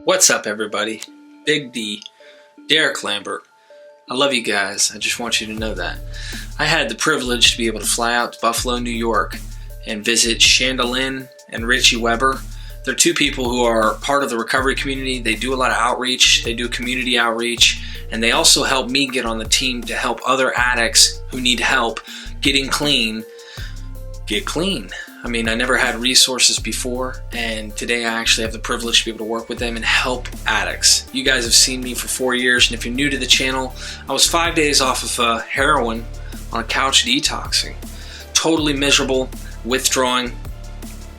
What's up, everybody? Big D, Derek Lambert. I love you guys. I just want you to know that. I had the privilege to be able to fly out to Buffalo, New York and visit Chandalin and Richie Weber. They're two people who are part of the recovery community. They do a lot of outreach. They do community outreach. And they also help me get on the team to help other addicts who need help getting clean, get clean. I mean, I never had resources before, and today I actually have the privilege to be able to work with them and help addicts. You guys have seen me for 4 years, and if you're new to the channel, I was 5 days off of heroin on a couch detoxing. Totally miserable, withdrawing,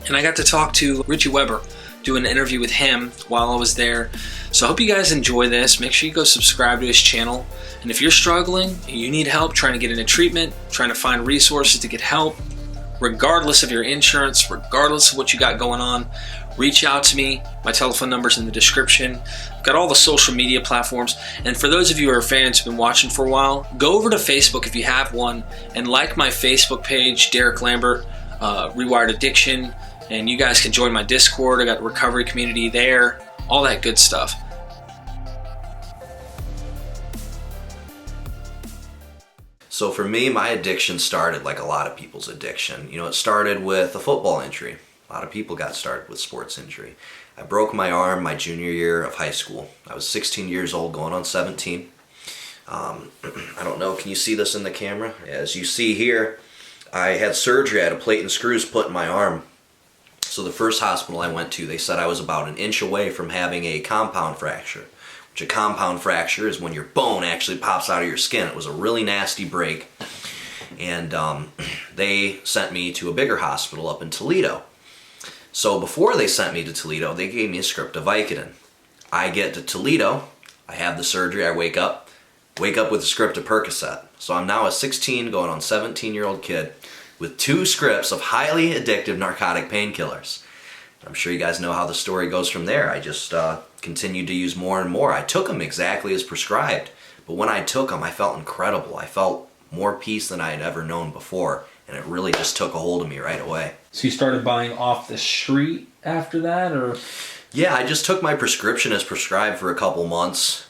and I got to talk to Richie Weber, do an interview with him while I was there. So I hope you guys enjoy this. Make sure you go subscribe to his channel, and if you're struggling and you need help trying to get into treatment, trying to find resources to get help, regardless of your insurance, regardless of what you got going on, reach out to me. My telephone number's in the description. I've got all the social media platforms. And for those of you who are fans who've been watching for a while, go over to Facebook if you have one and like my Facebook page, Derek Lambert, Rewired Addiction. And you guys can join my Discord. I got the recovery community there, all that good stuff. So for me, my addiction started like a lot of people's addiction. You know, it started with a football injury. A lot of people got started with sports injury. I broke my arm my junior year of high school. I was 16 years old, going on 17. I don't know, can you see this in the camera? As you see here, I had surgery. I had a plate and screws put in my arm. So the first hospital I went to, they said I was about an inch away from having a compound fracture. Which a compound fracture is when your bone actually pops out of your skin. It was a really nasty break. And they sent me to a bigger hospital up in Toledo. So before they sent me to Toledo, they gave me a script of Vicodin. I get to Toledo, I have the surgery, I wake up with a script of Percocet. So I'm now a 16 going on 17-year-old kid with 2 scripts of highly addictive narcotic painkillers. I'm sure you guys know how the story goes from there. I just continued to use more and more. I took them exactly as prescribed, but when I took them, I felt incredible. I felt more peace than I had ever known before, and it really just took a hold of me right away. So you started buying off the street after that, or? Yeah, I just took my prescription as prescribed for a couple months.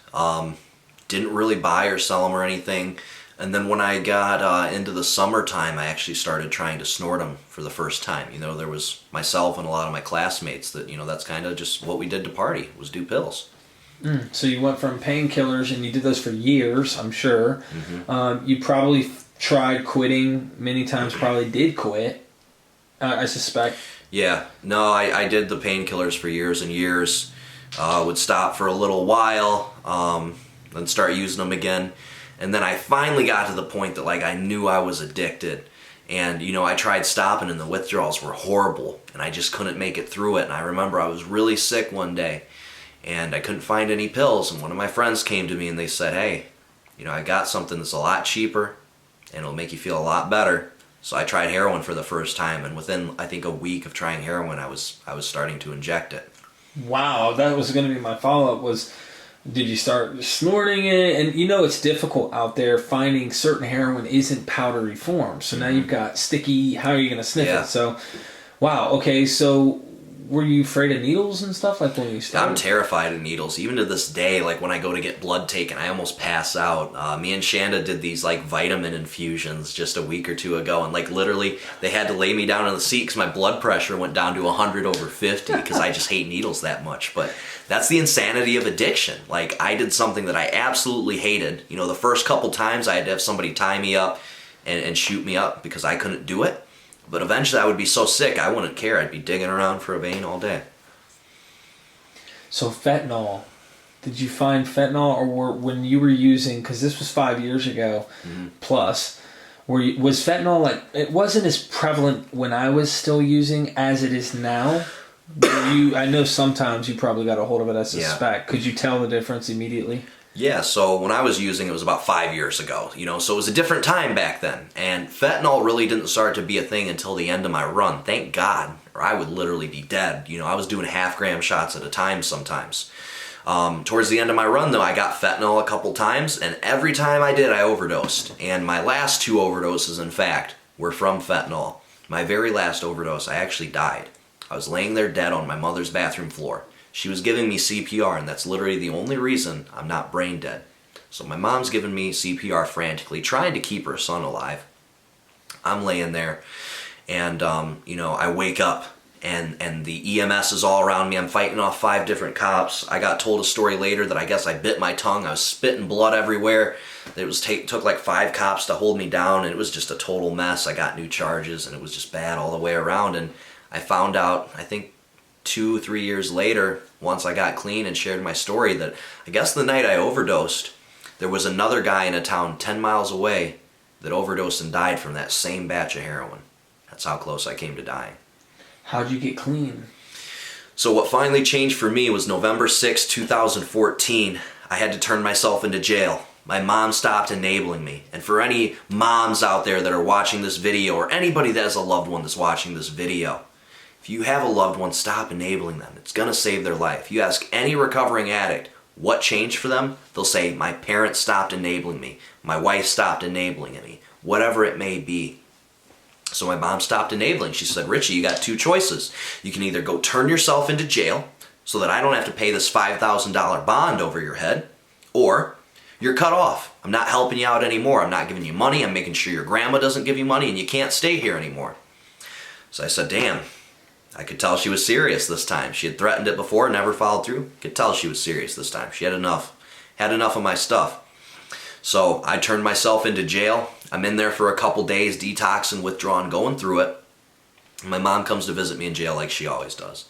Didn't really buy or sell them or anything. And then when I got into the summertime, I actually started trying to snort them for the first time. You know, there was myself and a lot of my classmates that, you know, that's kind of just what we did to party, was do pills. So you went from painkillers, and you did those for years, I'm sure. Mm-hmm. You probably tried quitting many times, probably did quit, I suspect. Yeah, no, I did the painkillers for years and years. Would stop for a little while, then start using them again. And then I finally got to the point that, like, I knew I was addicted. And, you know, I tried stopping and the withdrawals were horrible. And I just couldn't make it through it. And I remember I was really sick one day. And I couldn't find any pills. And one of my friends came to me and they said, hey, you know, I got something that's a lot cheaper. And it'll make you feel a lot better. So I tried heroin for the first time. And within, I think, a week of trying heroin, I was starting to inject it. Wow, that was going to be my follow-up was... Did you start snorting it? And you know it's difficult out there finding certain heroin isn't powdery form. So now you've got sticky, how are you going to sniff it? So, wow, okay, so were you afraid of needles and stuff like when you started? I'm terrified of needles. Even to this day, like when I go to get blood taken, I almost pass out. Me and Shanda did these like vitamin infusions just a week or two ago. And like literally they had to lay me down on the seat because my blood pressure went down to 100/50 because I just hate needles that much. But that's the insanity of addiction. Like I did something that I absolutely hated. You know, the first couple times I had to have somebody tie me up and shoot me up because I couldn't do it. But eventually I would be so sick I wouldn't care. I'd be digging around for a vein all day. So fentanyl, did you find fentanyl, or when you were using, because this was 5 years ago plus, was fentanyl like, it wasn't as prevalent when I was still using as it is now? I know sometimes you probably got a hold of it, I suspect. Yeah. Could you tell the difference immediately? Yeah, so when I was using it was about 5 years ago, you know, so it was a different time back then. And fentanyl really didn't start to be a thing until the end of my run, thank God, or I would literally be dead. You know, I was doing half-gram shots at a time sometimes. Towards the end of my run, though, I got fentanyl a couple times, and every time I did, I overdosed. And my last 2 overdoses, in fact, were from fentanyl. My very last overdose, I actually died. I was laying there dead on my mother's bathroom floor. She was giving me CPR, and that's literally the only reason I'm not brain dead. So my mom's giving me CPR frantically, trying to keep her son alive. I'm laying there, and I wake up, and the EMS is all around me. I'm fighting off 5 different cops. I got told a story later that I guess I bit my tongue. I was spitting blood everywhere. It took like 5 cops to hold me down, and it was just a total mess. I got new charges, and it was just bad all the way around. And I found out, I think 2-3 years later, once I got clean and shared my story, that I guess the night I overdosed, there was another guy in a town 10 miles away that overdosed and died from that same batch of heroin. That's how close I came to dying. How'd you get clean? So what finally changed for me was November 6, 2014. I had to turn myself into jail. My mom stopped enabling me. And for any moms out there that are watching this video, or anybody that has a loved one that's watching this video, if you have a loved one, stop enabling them. It's going to save their life. You ask any recovering addict what changed for them, they'll say, my parents stopped enabling me. My wife stopped enabling me. Whatever it may be. So my mom stopped enabling. She said, Richie, you got 2 choices. You can either go turn yourself into jail so that I don't have to pay this $5,000 bond over your head, or you're cut off. I'm not helping you out anymore. I'm not giving you money. I'm making sure your grandma doesn't give you money, and you can't stay here anymore. So I said, damn. I could tell she was serious this time. She had threatened it before, never followed through. Could tell she was serious this time. She had enough of my stuff. So I turned myself into jail. I'm in there for a couple days, detoxing, withdrawing, going through it. My mom comes to visit me in jail like she always does.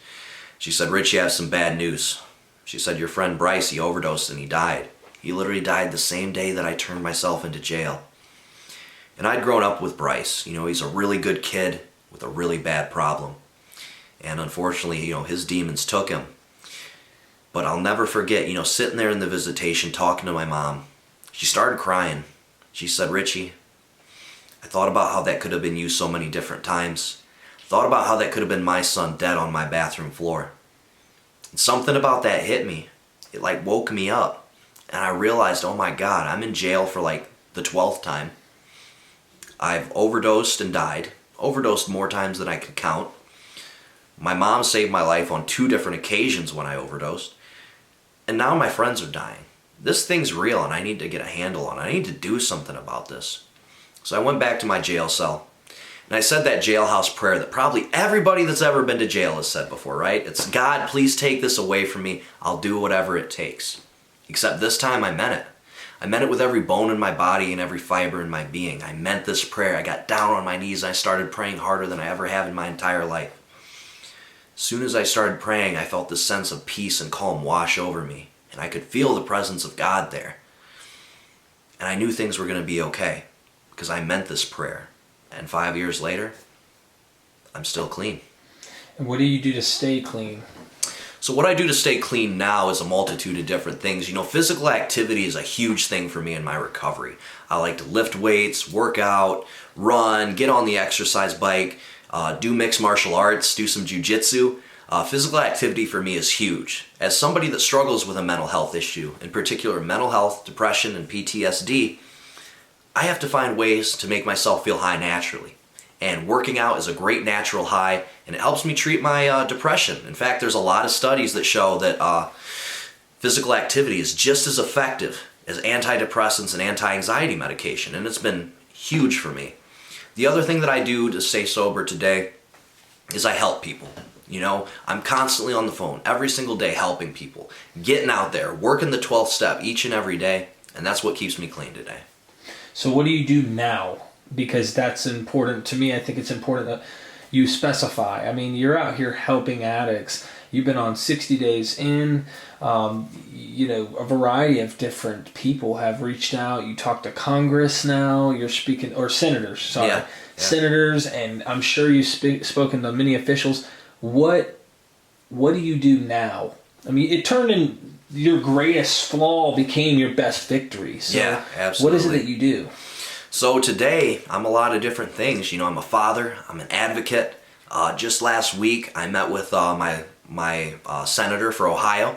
She said, Richie, I have some bad news. She said, your friend Bryce, he overdosed and he died. He literally died the same day that I turned myself into jail. And I'd grown up with Bryce. He's a really good kid with a really bad problem. And unfortunately, his demons took him. But I'll never forget, sitting there in the visitation talking to my mom. She started crying. She said, Richie, I thought about how that could have been you so many different times. I thought about how that could have been my son dead on my bathroom floor. And something about that hit me. It woke me up. And I realized, oh my God, I'm in jail for the 12th time. I've overdosed and died. Overdosed more times than I could count. My mom saved my life on 2 different occasions when I overdosed. And now my friends are dying. This thing's real, and I need to get a handle on it. I need to do something about this. So I went back to my jail cell, and I said that jailhouse prayer that probably everybody that's ever been to jail has said before, right? It's, God, please take this away from me. I'll do whatever it takes. Except this time I meant it. I meant it with every bone in my body and every fiber in my being. I meant this prayer. I got down on my knees, and I started praying harder than I ever have in my entire life. As soon as I started praying, I felt this sense of peace and calm wash over me, and I could feel the presence of God there. And I knew things were going to be okay, because I meant this prayer. And 5 years later, I'm still clean. And what do you do to stay clean? So what I do to stay clean now is a multitude of different things. Physical activity is a huge thing for me in my recovery. I like to lift weights, work out, run, get on the exercise bike, do mixed martial arts, do some jiu-jitsu. Physical activity for me is huge. As somebody that struggles with a mental health issue, in particular mental health, depression, and PTSD, I have to find ways to make myself feel high naturally. And working out is a great natural high, and it helps me treat my depression. In fact, there's a lot of studies that show that physical activity is just as effective as antidepressants and anti-anxiety medication, and it's been huge for me. The other thing that I do to stay sober today is I help people. I'm constantly on the phone every single day helping people, getting out there, working the 12th step each and every day, and that's what keeps me clean today. So what do you do now? Because that's important to me. I think it's important that you specify. You're out here helping addicts. You've been on 60 days in. A variety of different people have reached out. You talk to Congress now. You're speaking, or senators, sorry. Yeah. Senators, and I'm sure you've spoken to many officials. What do you do now? It turned in your greatest flaw became your best victory. So yeah, absolutely. What is it that you do? So today, I'm a lot of different things. I'm a father. I'm an advocate. Just last week, I met with my senator for Ohio.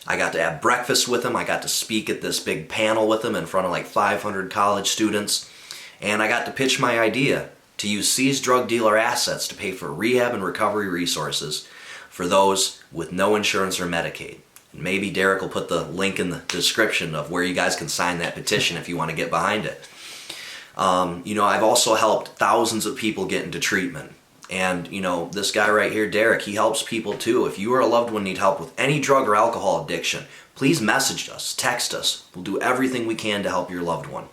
I got to have breakfast with him. I got to speak at this big panel with him in front of 500 college students. And I got to pitch my idea to use seized drug dealer assets to pay for rehab and recovery resources for those with no insurance or Medicaid. And maybe Derek will put the link in the description of where you guys can sign that petition if you want to get behind it. I've also helped thousands of people get into treatment. And, this guy right here, Derek, he helps people too. If you or a loved one need help with any drug or alcohol addiction, please message us, text us. We'll do everything we can to help your loved one.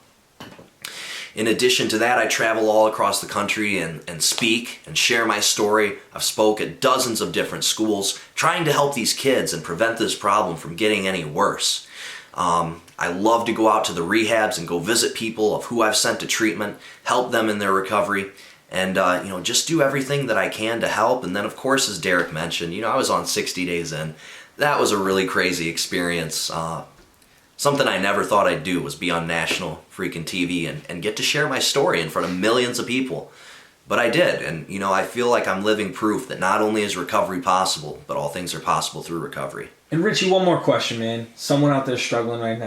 In addition to that, I travel all across the country and speak and share my story. I've spoke at dozens of different schools trying to help these kids and prevent this problem from getting any worse. I love to go out to the rehabs and go visit people of who I've sent to treatment, help them in their recovery, and just do everything that I can to help. And then, of course, as Derek mentioned, I was on 60 Days In. That was a really crazy experience. Something I never thought I'd do was be on national freaking TV and get to share my story in front of millions of people. But I did, and I feel like I'm living proof that not only is recovery possible, but all things are possible through recovery. And Richie, one more question, man. Someone out there struggling right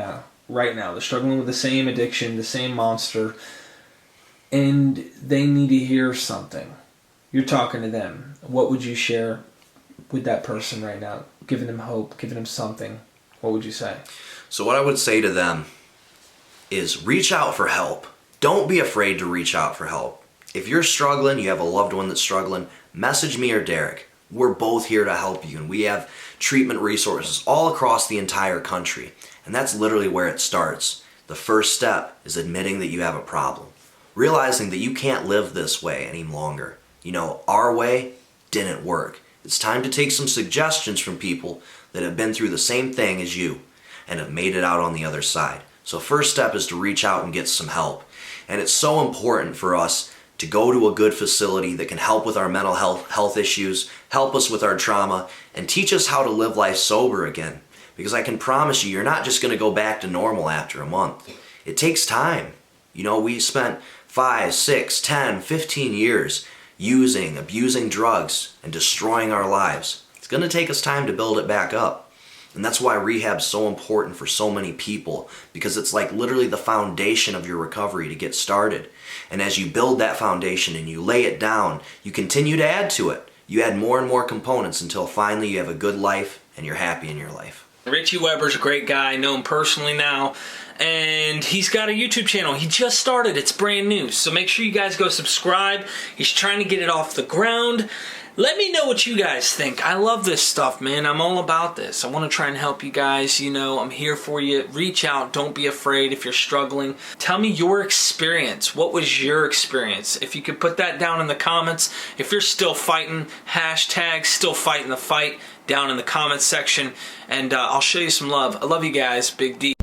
now. They're struggling with the same addiction, the same monster, and they need to hear something. You're talking to them. What would you share with that person right now? Giving them hope, giving them something. What would you say? So what I would say to them is reach out for help. Don't be afraid to reach out for help. If you're struggling, you have a loved one that's struggling, message me or Derek. We're both here to help you, and we have treatment resources all across the entire country. And that's literally where it starts. The first step is admitting that you have a problem. Realizing that you can't live this way any longer. Our way didn't work. It's time to take some suggestions from people that have been through the same thing as you and have made it out on the other side. So first step is to reach out and get some help. And it's so important for us to go to a good facility that can help with our mental health issues, help us with our trauma, and teach us how to live life sober again. Because I can promise you're not just going to go back to normal after a month. It takes time. We spent 5, 6, 10, 15 years abusing drugs, and destroying our lives. It's going to take us time to build it back up. And that's why rehab's so important for so many people, because it's like literally the foundation of your recovery to get started. And as you build that foundation and you lay it down, you continue to add to it. You add more and more components until finally you have a good life and you're happy in your life. Richie Weber's a great guy. I know him personally now. And he's got a YouTube channel. He just started. It's brand new. So make sure you guys go subscribe. He's trying to get it off the ground. Let me know what you guys think. I love this stuff, man. I'm all about this. I want to try and help you guys. I'm here for you. Reach out. Don't be afraid if you're struggling. Tell me your experience. What was your experience? If you could put that down in the comments. If you're still fighting, hashtag still fighting the fight down in the comments section. And I'll show you some love. I love you guys. Big D.